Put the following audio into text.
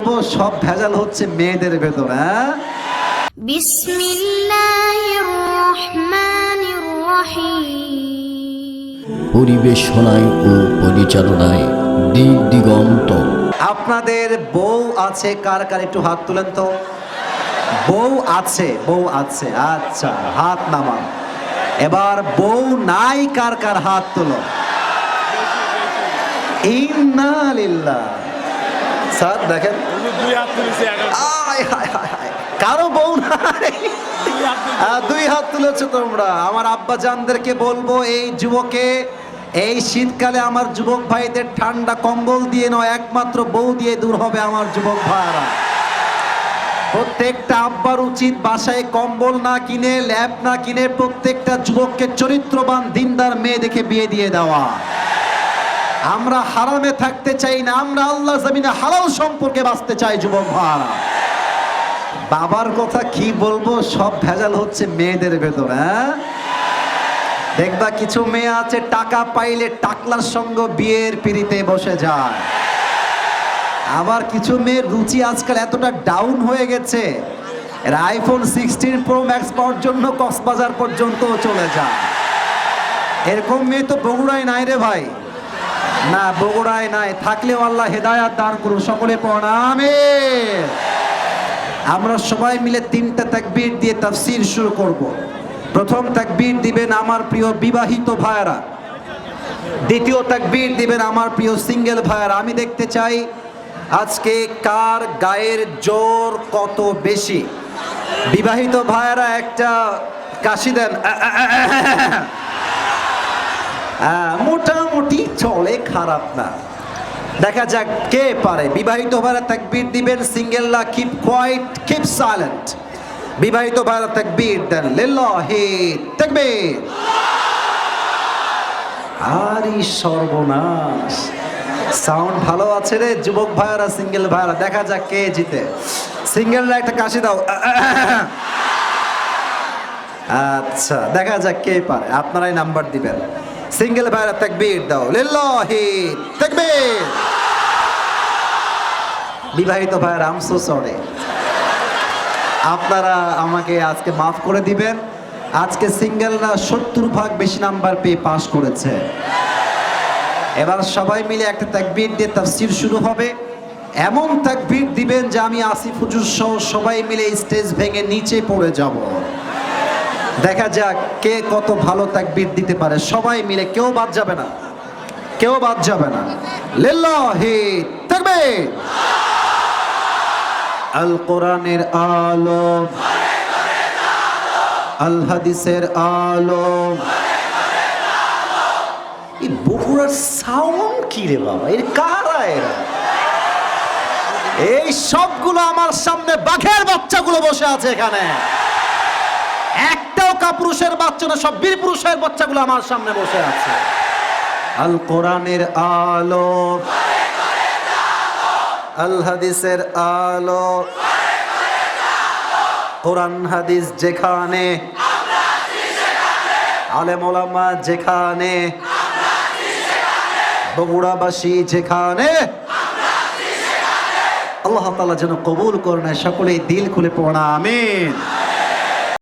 বলবো সব ভেজাল হচ্ছে মেয়েদের ভেতর। হ্যাঁ, বিসমিল্লাহির রহমানির রহিম। পরিবেশনায় ও পরিচালনায় দিক দিগন্ত। আপনাদের বউ আছে কার কার একটু হাত তুলেন তো। বউ আছে, বউ আছে, আচ্ছা হাত নামান। এবার বউ নাই কার কার হাত তোলো। ইন্না লিল্লাহ। স্যার দেখেন আয় হায় হায় হায়, কারো বউ নাই, দুই হাত তুলেছো তোমরা। আমার আব্বা জানদেরকে বলবো, এই যুবকে এই শীতকালে আমার যুবক ভাইদের ঠান্ডা কম্বল দিয়ে নয়, একমাত্র বউ দিয়ে দূর হবে আমার যুবক ভাইরা। প্রত্যেকটা আব্বার উচিত বাসায় কম্বল না কিনে, ল্যাব না কিনে প্রত্যেকটা যুবককে চরিত্রবান দিনদার মেয়ে দেখে বিয়ে দিয়ে দেওয়া। আমরা হারামে থাকতে চাই না, আমরা আল্লাহ জমিনে হালাল সম্পর্কে বাঁচতে চাই যুবক ভাইরা। বাবার কথা কি বলবো, সব ভেজাল হচ্ছে মেয়েদের ভেতর। হ্যাঁ, দেখবা কিছু মেয়ে আছে টাকা পাইলে টাকলার সঙ্গে বিয়ের পিড়িতে বসে যায়। আবার কিছু মেয়ের রুচি আজকাল এতটা ডাউন হয়ে গেছে, এর আইফোন 16 প্রো ম্যাক্স পাওয়ার জন্য কক্সবাজার পর্যন্ত চলে যায়। এরকম মেয়ে তো বগুড়ায় নাই রে ভাই, না বগুড়ায় নাই, থাকলেও আল্লাহ হেদায়াত দান করুন। সকলে পড়ুন আমিন। আমরা সবাই মিলে 3টা তাকবীর দিয়ে তাফসীর শুরু করব। প্রথম তাকবীর দিবেন আমার প্রিয় বিবাহিত ভাইয়েরা, দ্বিতীয় তাকবীর দিবেন আমার প্রিয় সিঙ্গেল ভাইয়েরা। আমি দেখতে চাই আজকে কার গায়ের জোর কত বেশি। বিবাহিত ভাইয়েরা একটা কাশি দেন। মোটামুটি চলে, খারাপ না। দেখা যাক কে পারে। বিবাহিত ভাইরা তাকবীর দিবেন, সিঙ্গেলরা কিপ কোয়াইট, কিপ সাইলেন্ট। বিবাহিত ভাইরা তাকবীর দেন, লিল্লাহি তাকবীর। আরে সর্বনাশ, সাউন্ড ভালো আছে রে যুবক ভাইরা, সিঙ্গেল ভাইরা। দেখা যাক কে জিতে। সিঙ্গেলরা একটা কাশি দাও। আচ্ছা, দেখা যাক কে পারে, আপনারাই নাম্বার দিবেন। সিঙ্গেল ভাইরা তাকবীর দাও, লিল্লাহি তাকবীর। বিবাহিত ভাইরা আই এম সো সরি, আপনারা আমাকে আজকে মাফ করে দিবেন। আজকে সিঙ্গেলরা 70% বেশি নাম্বার পেয়ে পাস করেছে। এবার সবাই মিলে একটা তাকবীর দিয়ে তাফসীর শুরু হবে। এমন তাকবীর দিবেন যে আমি আসিফ হুজুর সহ সবাই মিলে স্টেজ ভেঙে নিচে পড়ে যাব। দেখা যাক কে কত ভালো তাকবীর দিতে পারে। সবাই মিলে, কেউ বাদ যাবে না, কেউ বাদ যাবে না। লিল্লাহি তাকবীর। আল কোরআনের আলো, আল হাদিসের আলো। এই বগুড়ার সাউন্ড কি রে বাবা, এর কারা এরা? এই সবগুলো আমার সামনে বাঘের বাচ্চাগুলো বসে আছে এখানে। একটাও কাপুরুষের বাচ্চা না, সব বীর পুরুষের বাচ্চাগুলো আমার সামনে বসে আছে। আল কোরআনের আলো, আল হাদিসের আলো। কোরআন হাদিস যেখানে, আলেম ওলামা যেখানে, বগুড়াবাসী যেখানে, আল্লাহ তাআলা যেন কবুল করেন। সকলেই দিল খুলে পড়া আমিন।